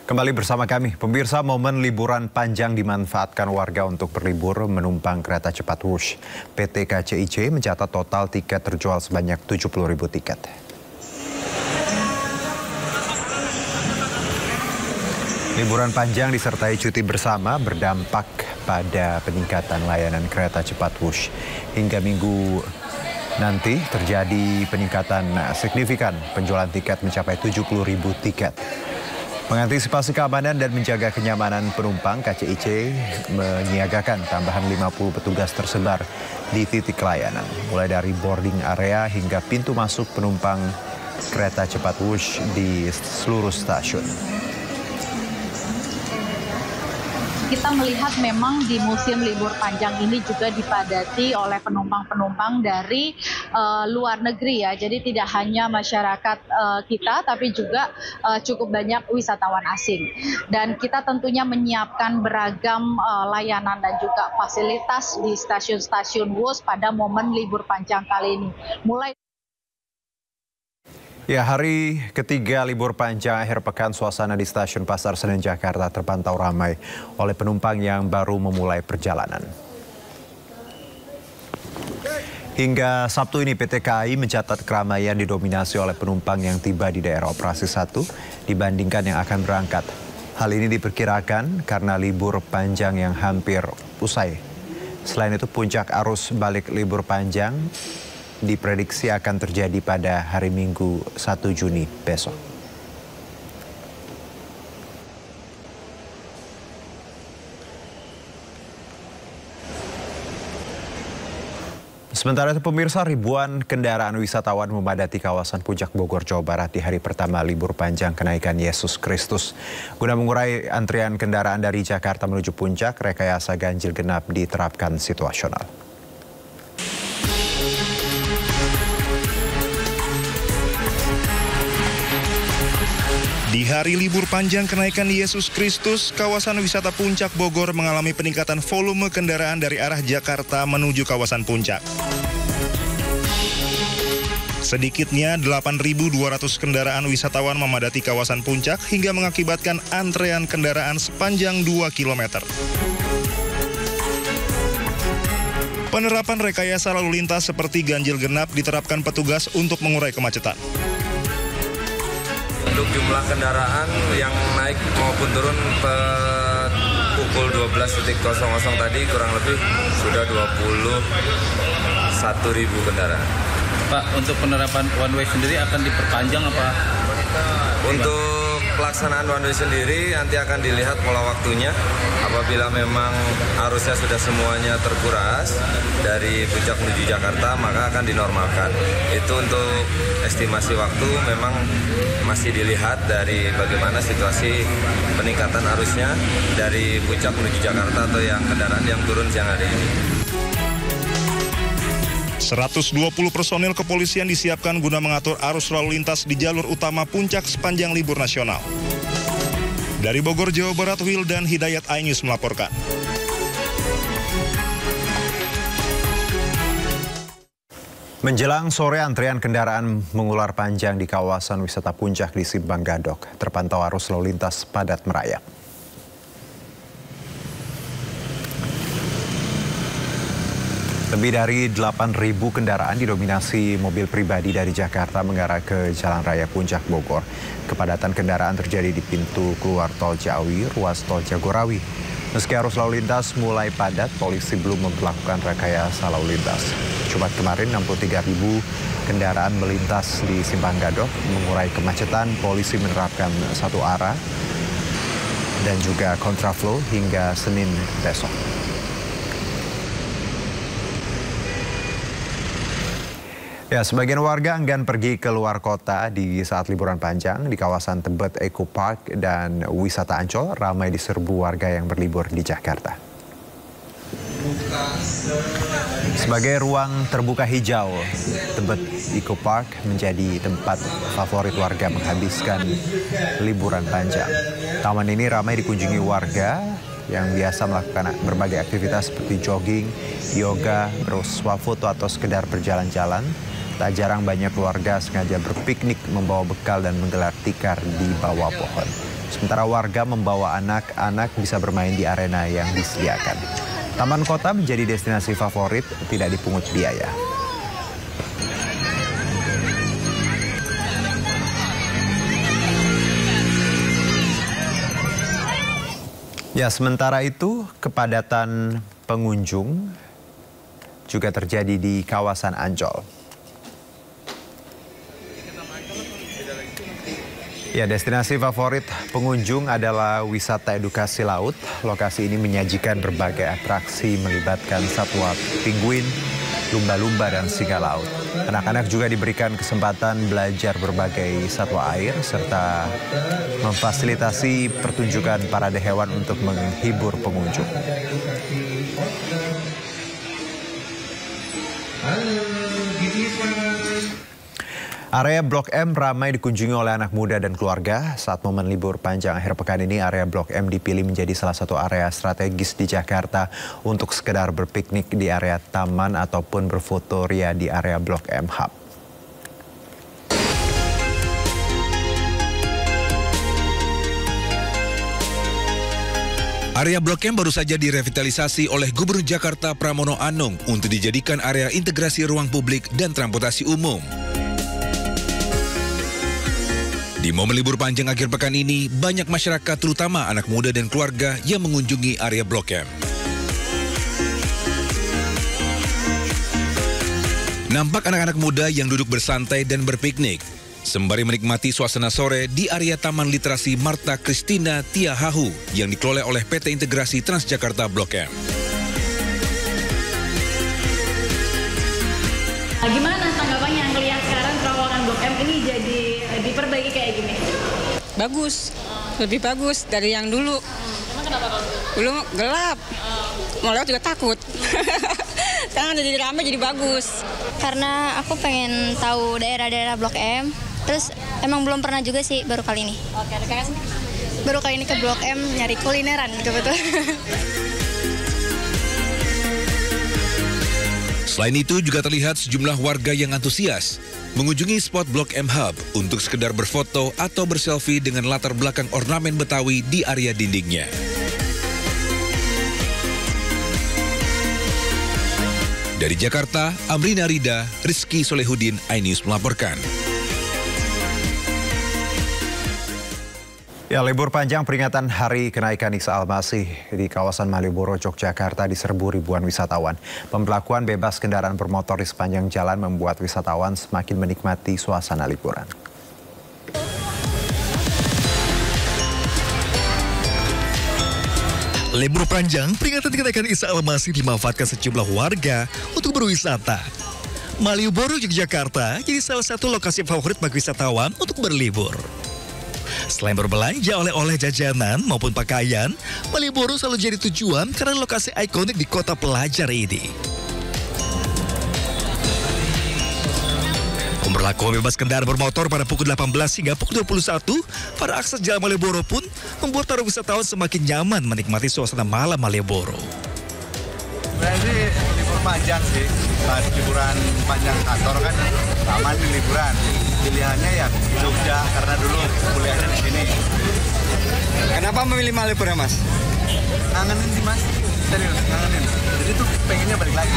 Kembali bersama kami, pemirsa. Momen liburan panjang dimanfaatkan warga untuk berlibur menumpang kereta cepat Wush. PT KCIC mencatat total tiket terjual sebanyak 70.000 tiket. Liburan panjang disertai cuti bersama berdampak pada peningkatan layanan kereta cepat Wush. Hingga minggu nanti terjadi peningkatan signifikan, penjualan tiket mencapai 70.000 tiket. Mengantisipasi keamanan dan menjaga kenyamanan penumpang, KCIC menyiagakan tambahan 50 petugas tersebar di titik layanan, mulai dari boarding area hingga pintu masuk penumpang kereta cepat Wush di seluruh stasiun. Kita melihat memang di musim libur panjang ini juga dipadati oleh penumpang-penumpang dari luar negeri ya. Jadi tidak hanya masyarakat kita, tapi juga cukup banyak wisatawan asing. Dan kita tentunya menyiapkan beragam layanan dan juga fasilitas di stasiun-stasiun Wush pada momen libur panjang kali ini. Ya, hari ketiga libur panjang akhir pekan, suasana di Stasiun Pasar Senen Jakarta terpantau ramai oleh penumpang yang baru memulai perjalanan. Hingga Sabtu ini PT KAI mencatat keramaian didominasi oleh penumpang yang tiba di daerah operasi 1 dibandingkan yang akan berangkat. Hal ini diperkirakan karena libur panjang yang hampir usai. Selain itu, puncak arus balik libur panjang diprediksi akan terjadi pada hari Minggu 1 Juni besok. Sementara itu pemirsa, ribuan kendaraan wisatawan memadati kawasan Puncak Bogor, Jawa Barat di hari pertama libur panjang kenaikan Yesus Kristus. Guna mengurai antrian kendaraan dari Jakarta menuju Puncak, rekayasa ganjil genap diterapkan situasional. Di hari libur panjang kenaikan Yesus Kristus, kawasan wisata Puncak Bogor mengalami peningkatan volume kendaraan dari arah Jakarta menuju kawasan Puncak. Sedikitnya 8.200 kendaraan wisatawan memadati kawasan Puncak hingga mengakibatkan antrean kendaraan sepanjang 2 km. Penerapan rekayasa lalu lintas seperti ganjil genap diterapkan petugas untuk mengurai kemacetan. Untuk jumlah kendaraan yang naik maupun turun pukul 12.00 tadi kurang lebih sudah 21.000 kendaraan. Pak, untuk penerapan one way sendiri akan diperpanjang apa? Untuk pelaksanaan one way sendiri nanti akan dilihat pola waktunya. Apabila memang arusnya sudah semuanya terkuras dari Puncak menuju Jakarta, maka akan dinormalkan. Itu untuk estimasi waktu memang masih dilihat dari bagaimana situasi peningkatan arusnya dari Puncak menuju Jakarta atau yang kendaraan yang turun siang hari ini. 120 personil kepolisian disiapkan guna mengatur arus lalu lintas di jalur utama Puncak sepanjang libur nasional. Dari Bogor, Jawa Barat, Wildan Hidayat, iNews melaporkan. Menjelang sore, antrian kendaraan mengular panjang di kawasan wisata Puncak di Simpang Gadok. Terpantau arus lalu lintas padat merayap. Lebih dari 8.000 kendaraan didominasi mobil pribadi dari Jakarta mengarah ke Jalan Raya Puncak Bogor. Kepadatan kendaraan terjadi di pintu keluar tol Ciawi, ruas tol Jagorawi. Meski arus lalu lintas mulai padat, polisi belum memperlakukan rekayasa lalu lintas. Jumat kemarin 63.000 kendaraan melintas di Simpang Gadok. Mengurai kemacetan, polisi menerapkan satu arah dan juga kontraflow hingga Senin besok. Ya, sebagian warga enggan pergi ke luar kota di saat liburan panjang. Di kawasan Tebet Eco Park dan wisata Ancol ramai diserbu warga yang berlibur di Jakarta. Sebagai ruang terbuka hijau, Tebet Eco Park menjadi tempat favorit warga menghabiskan liburan panjang. Taman ini ramai dikunjungi warga yang biasa melakukan berbagai aktivitas seperti jogging, yoga, bersuah foto atau sekedar berjalan-jalan. Tak jarang banyak keluarga sengaja berpiknik, membawa bekal dan menggelar tikar di bawah pohon. Sementara warga membawa anak-anak bisa bermain di arena yang disediakan. Taman kota menjadi destinasi favorit, tidak dipungut biaya. Ya, sementara itu kepadatan pengunjung juga terjadi di kawasan Ancol. Ya, destinasi favorit pengunjung adalah wisata edukasi laut. Lokasi ini menyajikan berbagai atraksi melibatkan satwa penguin, lumba-lumba, dan singa laut. Anak-anak juga diberikan kesempatan belajar berbagai satwa air serta memfasilitasi pertunjukan parade hewan untuk menghibur pengunjung. Area Blok M ramai dikunjungi oleh anak muda dan keluarga. Saat momen libur panjang akhir pekan ini, area Blok M dipilih menjadi salah satu area strategis di Jakarta untuk sekedar berpiknik di area taman ataupun berfoto ria di area Blok M Hub. Area Blok M baru saja direvitalisasi oleh Gubernur Jakarta Pramono Anung untuk dijadikan area integrasi ruang publik dan transportasi umum. Di momen libur panjang akhir pekan ini, banyak masyarakat terutama anak muda dan keluarga yang mengunjungi area Blok M. Nampak anak-anak muda yang duduk bersantai dan berpiknik, sembari menikmati suasana sore di area Taman Literasi Marta Christina Tiahahu yang dikelola oleh PT Integrasi Transjakarta Blok M. Gimana tanggapannya ngelihat sekarang terowongan Blok M ini jadi diperbaiki kayak gini? Bagus, lebih bagus dari yang dulu. Emang kenapa kalau dulu? Dulu gelap, mau lewat juga takut. Sekarang jadi ramai, jadi bagus. Karena aku pengen tahu daerah-daerah Blok M, terus emang belum pernah juga sih, baru kali ini. Oke, ada Baru kali ini ke Blok M nyari kulineran gitu betul. Selain itu juga terlihat sejumlah warga yang antusias mengunjungi spot Blok M Hub untuk sekedar berfoto atau berselfie dengan latar belakang ornamen Betawi di area dindingnya. Dari Jakarta, Amrina Rida, Rizky Solehudin, iNews melaporkan. Ya, libur panjang peringatan Hari Kenaikan Isa Al-Masih di kawasan Malioboro, Yogyakarta diserbu ribuan wisatawan. Pemberlakuan bebas kendaraan bermotor di sepanjang jalan membuat wisatawan semakin menikmati suasana liburan. Libur panjang peringatan kenaikan Isa Al-Masih dimanfaatkan sejumlah warga untuk berwisata. Malioboro, Yogyakarta jadi salah satu lokasi favorit bagi wisatawan untuk berlibur. Selain berbelanja oleh-oleh jajanan maupun pakaian, Malioboro selalu jadi tujuan karena lokasi ikonik di kota pelajar ini. Pemberlakuan bebas kendaraan bermotor pada pukul 18 hingga pukul 21 pada akses Jalan Malioboro pun membuat para wisatawan semakin nyaman menikmati suasana malam Malioboro. Sebenarnya sih libur panjang sih, pas liburan panjang kantor kan aman di liburan. Pilihannya ya Jogja karena dulu kuliahnya di sini. Kenapa memilih Malioboro, Mas? Ngangenin sih, Mas. Serius, ngangenin. Jadi tuh pengennya balik lagi.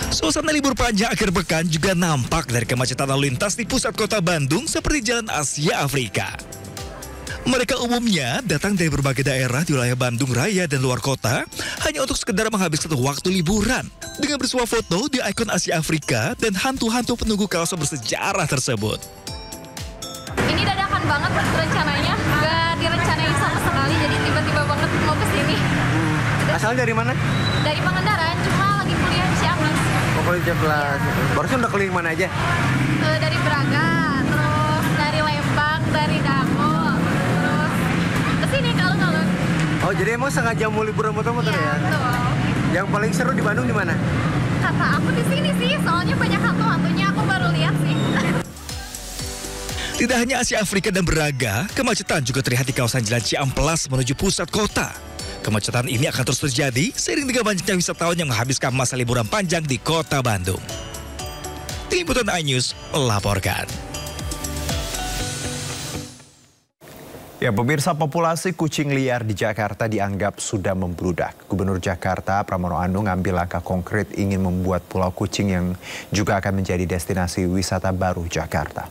Suasana libur panjang akhir pekan juga nampak dari kemacetan lalu lintas di pusat kota Bandung seperti Jalan Asia Afrika. Mereka umumnya datang dari berbagai daerah di wilayah Bandung Raya dan luar kota hanya untuk sekedar menghabiskan waktu liburan dengan bersuah foto di ikon Asia Afrika dan hantu-hantu penunggu kawasan bersejarah tersebut. Ini dadakan banget rencananya, nggak direncanain sama sekali, jadi tiba-tiba banget mau kesini. Asalnya dari mana? Dari Pangandaran, cuma lagi kuliah di Ciamis. Pokoknya jam belas. Barusan udah keliling mana aja? Dari Braga, terus dari Lembang, dari Dago, terus kesini ke alun-alun. Oh, jadi emang sengaja mau liburan motor-motor ya? Betul. Yang paling seru di Bandung di mana? Kata aku di sini sih, soalnya banyak hantu-hantunya, aku baru lihat sih. Tidak hanya Asia Afrika dan Braga, kemacetan juga terlihat di kawasan Jalan Ciamplas menuju pusat kota. Kemacetan ini akan terus terjadi seiring dengan banyaknya wisatawan yang menghabiskan masa liburan panjang di kota Bandung. Tim Liputan iNews melaporkan. Ya, pemirsa, populasi kucing liar di Jakarta dianggap sudah membludak. Gubernur Jakarta Pramono Anung ngambil langkah konkret ingin membuat Pulau Kucing yang juga akan menjadi destinasi wisata baru Jakarta.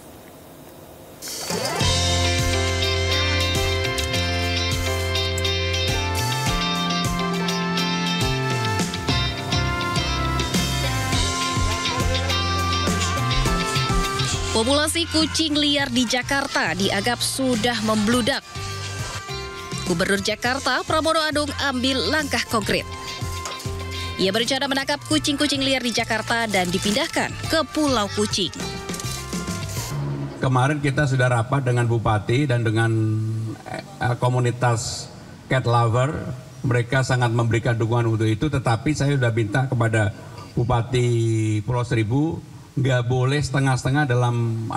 Populasi kucing liar di Jakarta dianggap sudah membludak. Gubernur Jakarta Pramono Anung ambil langkah konkret. Ia berencana menangkap kucing-kucing liar di Jakarta dan dipindahkan ke Pulau Kucing. Kemarin kita sudah rapat dengan Bupati dan dengan komunitas cat lover. Mereka sangat memberikan dukungan untuk itu, tetapi saya sudah minta kepada Bupati Pulau Seribu nggak boleh setengah-setengah dalam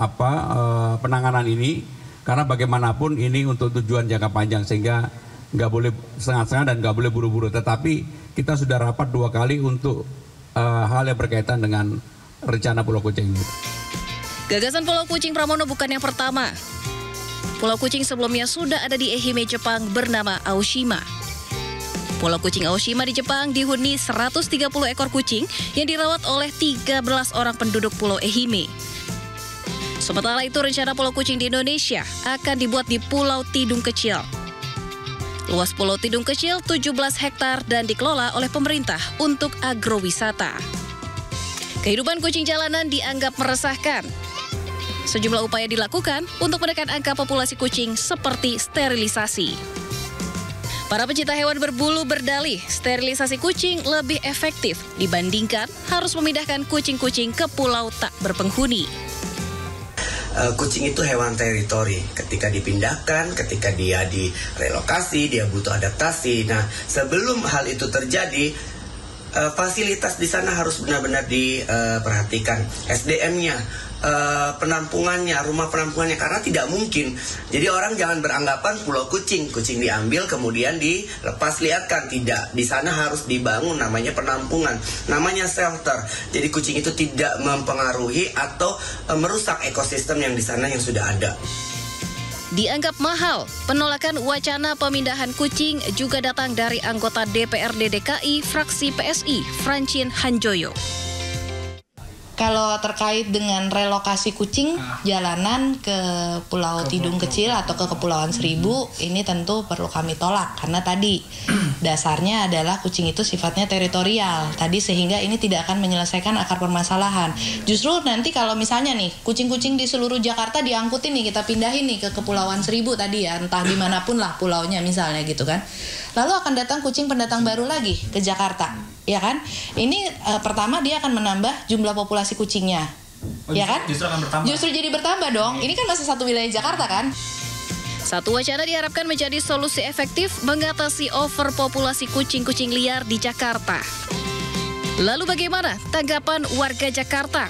penanganan ini, karena bagaimanapun ini untuk tujuan jangka panjang, sehingga nggak boleh setengah-setengah dan nggak boleh buru-buru. Tetapi kita sudah rapat 2 kali untuk hal yang berkaitan dengan rencana Pulau Kucing ini. Gagasan Pulau Kucing Pramono bukan yang pertama. Pulau Kucing sebelumnya sudah ada di Ehime, Jepang bernama Aoshima. Pulau Kucing Aoshima di Jepang dihuni 130 ekor kucing yang dirawat oleh 13 orang penduduk Pulau Ehime. Sementara itu, rencana Pulau Kucing di Indonesia akan dibuat di Pulau Tidung Kecil. Luas Pulau Tidung Kecil 17 hektar dan dikelola oleh pemerintah untuk agrowisata. Kehidupan kucing jalanan dianggap meresahkan. Sejumlah upaya dilakukan untuk menekan angka populasi kucing seperti sterilisasi. Para pecinta hewan berbulu berdalih, sterilisasi kucing lebih efektif dibandingkan harus memindahkan kucing-kucing ke pulau tak berpenghuni. Kucing itu hewan teritori. Ketika dipindahkan, ketika dia direlokasi, dia butuh adaptasi. Nah, sebelum hal itu terjadi, fasilitas di sana harus benar-benar diperhatikan. SDM-nya, penampungannya, rumah penampungannya, karena tidak mungkin. Jadi orang jangan beranggapan Pulau Kucing diambil kemudian dilepas liarkan. Tidak, di sana harus dibangun namanya penampungan, namanya shelter. Jadi kucing itu tidak mempengaruhi atau merusak ekosistem yang di sana yang sudah ada. Dianggap mahal, penolakan wacana pemindahan kucing juga datang dari anggota DPRD DKI fraksi PSI, Francine Hanjoyo. Kalau terkait dengan relokasi kucing jalanan ke Pulau Tidung Kecil atau ke Kepulauan Seribu, ini tentu perlu kami tolak. Karena tadi dasarnya adalah kucing itu sifatnya teritorial. Tadi sehingga ini tidak akan menyelesaikan akar permasalahan. Justru nanti kalau misalnya nih, kucing-kucing di seluruh Jakarta diangkutin nih, kita pindahin nih ke Kepulauan Seribu tadi ya, entah dimanapun lah pulaunya misalnya gitu kan. Lalu akan datang kucing pendatang baru lagi ke Jakarta. Ya kan? Ini pertama dia akan menambah jumlah populasi kucingnya. Ya kan? Justru akan bertambah. Justru jadi bertambah dong. Ini kan masih satu wilayah Jakarta kan? Satu wacana diharapkan menjadi solusi efektif mengatasi overpopulasi kucing-kucing liar di Jakarta. Lalu bagaimana tanggapan warga Jakarta?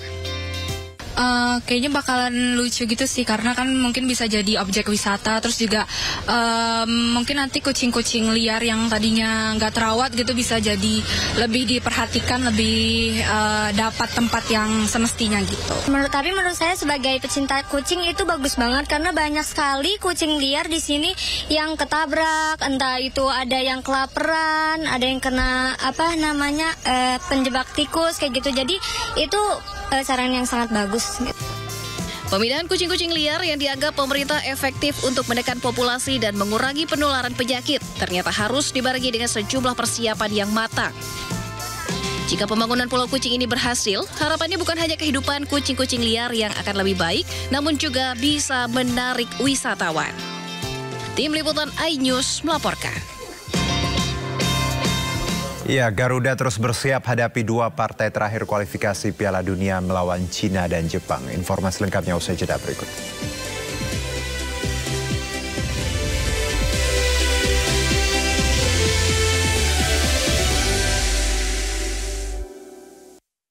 Kayaknya bakalan lucu gitu sih, karena kan mungkin bisa jadi objek wisata, terus juga mungkin nanti kucing-kucing liar yang tadinya nggak terawat gitu bisa jadi lebih diperhatikan, lebih dapat tempat yang semestinya gitu. Tapi menurut saya sebagai pecinta kucing itu bagus banget, karena banyak sekali kucing liar di sini yang ketabrak, entah itu ada yang kelaparan, ada yang kena penjebak tikus kayak gitu. Jadi itu saran yang sangat bagus. Pemindahan kucing-kucing liar yang dianggap pemerintah efektif untuk menekan populasi dan mengurangi penularan penyakit ternyata harus dibarengi dengan sejumlah persiapan yang matang. Jika pembangunan Pulau Kucing ini berhasil, harapannya bukan hanya kehidupan kucing-kucing liar yang akan lebih baik, namun juga bisa menarik wisatawan. Tim Liputan iNews melaporkan. Ya, Garuda terus bersiap hadapi 2 partai terakhir kualifikasi Piala Dunia melawan Cina dan Jepang. Informasi lengkapnya usai jeda berikut.